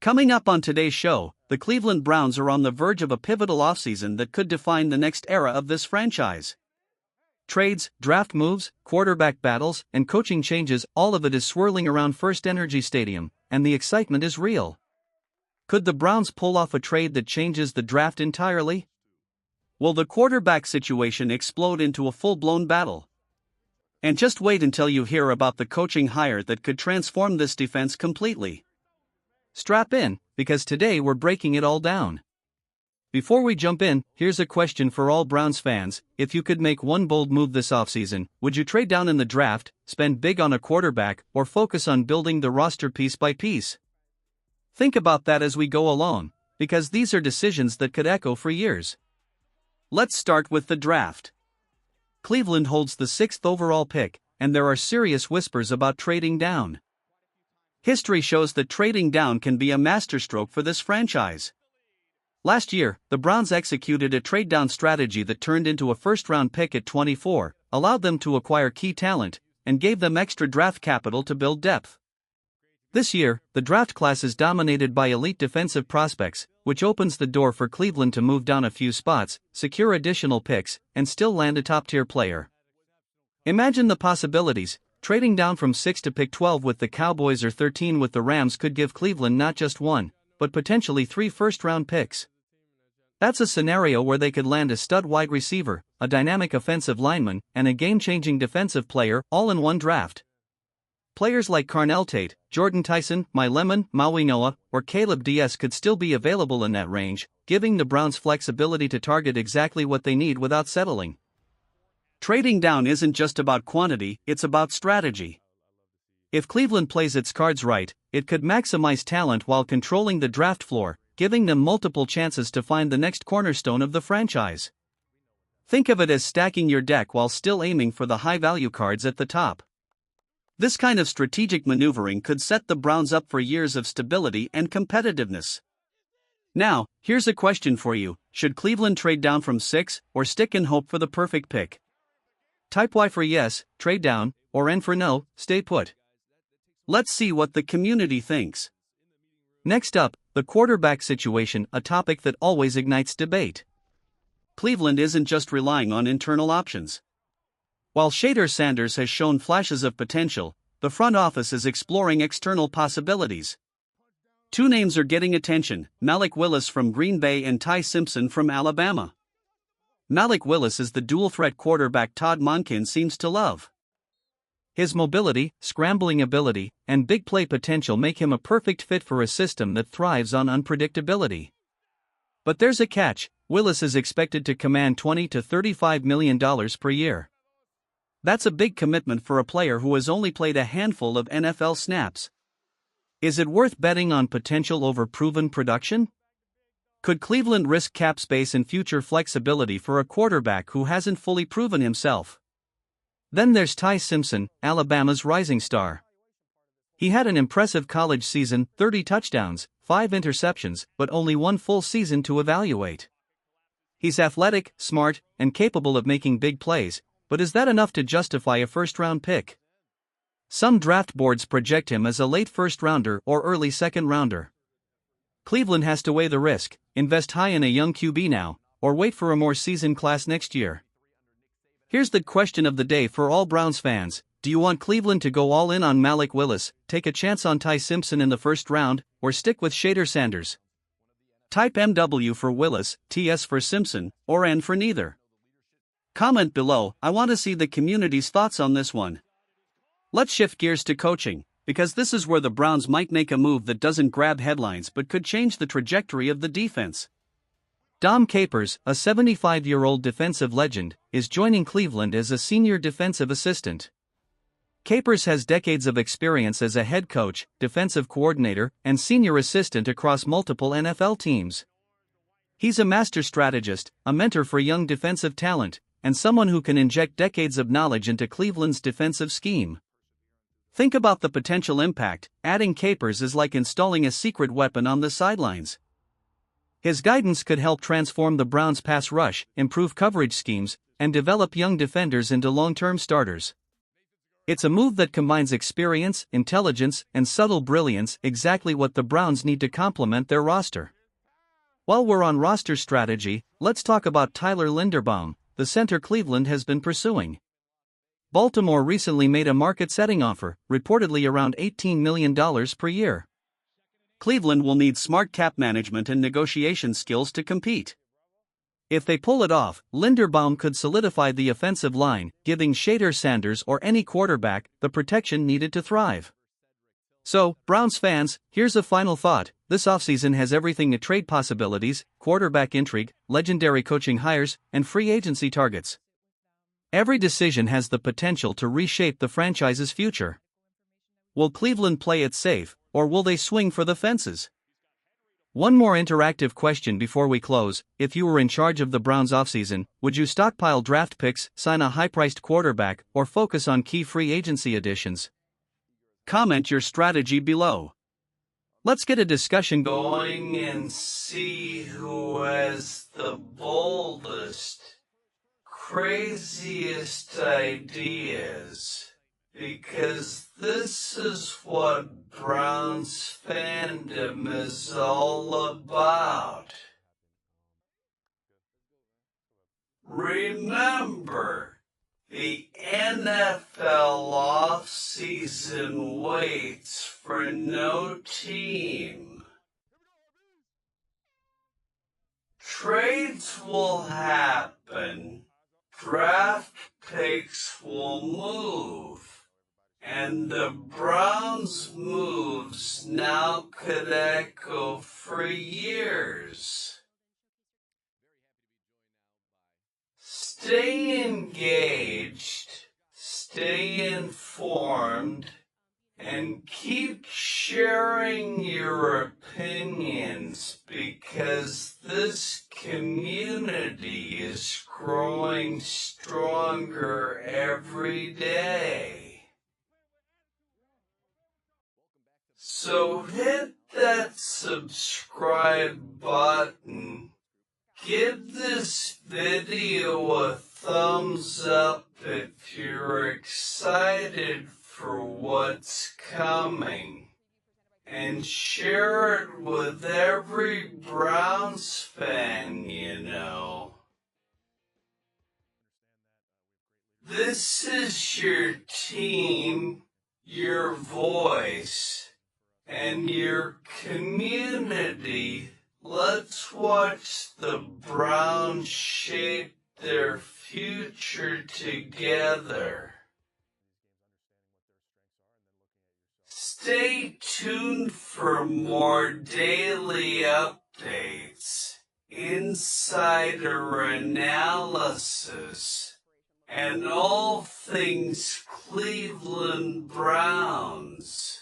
Coming up on today's show, the Cleveland Browns are on the verge of a pivotal offseason that could define the next era of this franchise. Trades, draft moves, quarterback battles, and coaching changes, all of it is swirling around First Energy Stadium, and the excitement is real. Could the Browns pull off a trade that changes the draft entirely? Will the quarterback situation explode into a full-blown battle? And just wait until you hear about the coaching hire that could transform this defense completely. Strap in, because today we're breaking it all down. Before we jump in, here's a question for all Browns fans: if you could make one bold move this offseason, would you trade down in the draft, spend big on a quarterback, or focus on building the roster piece by piece? Think about that as we go along, because these are decisions that could echo for years. Let's start with the draft. Cleveland holds the 6th overall pick, and there are serious whispers about trading down. History shows that trading down can be a masterstroke for this franchise. Last year, the Browns executed a trade-down strategy that turned into a first-round pick at 24, allowed them to acquire key talent, and gave them extra draft capital to build depth. This year, the draft class is dominated by elite defensive prospects, which opens the door for Cleveland to move down a few spots, secure additional picks, and still land a top-tier player. Imagine the possibilities. Trading down from 6 to pick 12 with the Cowboys or 13 with the Rams could give Cleveland not just one, but potentially 3 first-round picks. That's a scenario where they could land a stud wide receiver, a dynamic offensive lineman, and a game-changing defensive player, all in one draft. Players like Carnell Tate, Jordan Tyson, Mike Lemon, Maui Noah, or Caleb Diaz could still be available in that range, giving the Browns flexibility to target exactly what they need without settling. Trading down isn't just about quantity, it's about strategy. If Cleveland plays its cards right, it could maximize talent while controlling the draft floor, giving them multiple chances to find the next cornerstone of the franchise. Think of it as stacking your deck while still aiming for the high-value cards at the top. This kind of strategic maneuvering could set the Browns up for years of stability and competitiveness. Now, here's a question for you: should Cleveland trade down from 6, or stick and hope for the perfect pick? Type Y for yes, trade down, or N for no, stay put. Let's see what the community thinks. Next up, the quarterback situation, a topic that always ignites debate. Cleveland isn't just relying on internal options. While Shader Sanders has shown flashes of potential, the front office is exploring external possibilities. 2 names are getting attention: Malik Willis from Green Bay and Simpson from Alabama. Malik Willis is the dual-threat quarterback Todd Monken seems to love. His mobility, scrambling ability, and big play potential make him a perfect fit for a system that thrives on unpredictability. But there's a catch: Willis is expected to command $20 to $35 million per year. That's a big commitment for a player who has only played a handful of NFL snaps. Is it worth betting on potential over proven production? Could Cleveland risk cap space and future flexibility for a quarterback who hasn't fully proven himself? Then there's Simpson, Alabama's rising star. He had an impressive college season, 30 touchdowns, 5 interceptions, but only 1 full season to evaluate. He's athletic, smart, and capable of making big plays, but is that enough to justify a first-round pick? Some draft boards project him as a late first-rounder or early second-rounder. Cleveland has to weigh the risk: invest high in a young QB now, or wait for a more seasoned class next year. Here's the question of the day for all Browns fans: do you want Cleveland to go all in on Malik Willis, take a chance on Simpson in the first round, or stick with Shader Sanders? Type MW for Willis, TS for Simpson, or N for neither. Comment below. I want to see the community's thoughts on this one. Let's shift gears to coaching, because this is where the Browns might make a move that doesn't grab headlines but could change the trajectory of the defense. Dom Capers, a 75-year-old defensive legend, is joining Cleveland as a senior defensive assistant. Capers has decades of experience as a head coach, defensive coordinator, and senior assistant across multiple NFL teams. He's a master strategist, a mentor for young defensive talent, and someone who can inject decades of knowledge into Cleveland's defensive scheme. Think about the potential impact. Adding Capers is like installing a secret weapon on the sidelines. His guidance could help transform the Browns' pass rush, improve coverage schemes, and develop young defenders into long-term starters. It's a move that combines experience, intelligence, and subtle brilliance, exactly what the Browns need to complement their roster. While we're on roster strategy, let's talk about Tyler Linderbaum, the center Cleveland has been pursuing. Baltimore recently made a market-setting offer, reportedly around $18 million per year. Cleveland will need smart cap management and negotiation skills to compete. If they pull it off, Linderbaum could solidify the offensive line, giving Shader Sanders or any quarterback the protection needed to thrive. So, Browns fans, here's a final thought. This offseason has everything: to trade possibilities, quarterback intrigue, legendary coaching hires, and free agency targets. Every decision has the potential to reshape the franchise's future. Will Cleveland play it safe, or will they swing for the fences? One more interactive question before we close: if you were in charge of the Browns offseason, would you stockpile draft picks, sign a high-priced quarterback, or focus on key free agency additions? Comment your strategy below. Let's get a discussion going and see who has the boldest, craziest ideas, because this is what Browns fandom is all about. Remember, the NFL offseason waits for no team. Trades will happen, draft picks will move, and the Browns' moves now could echo for years. Stay engaged, stay informed, and keep sharing your opinions, because this community is growing stronger every day. So hit that subscribe button. Give this video a thumbs up if you're excited for what's coming, and share it with every Browns fan you know. This is your team, your voice, and your community. Let's watch the Browns shape their future together. Stay tuned for more daily updates, insider analysis, and all things Cleveland Browns.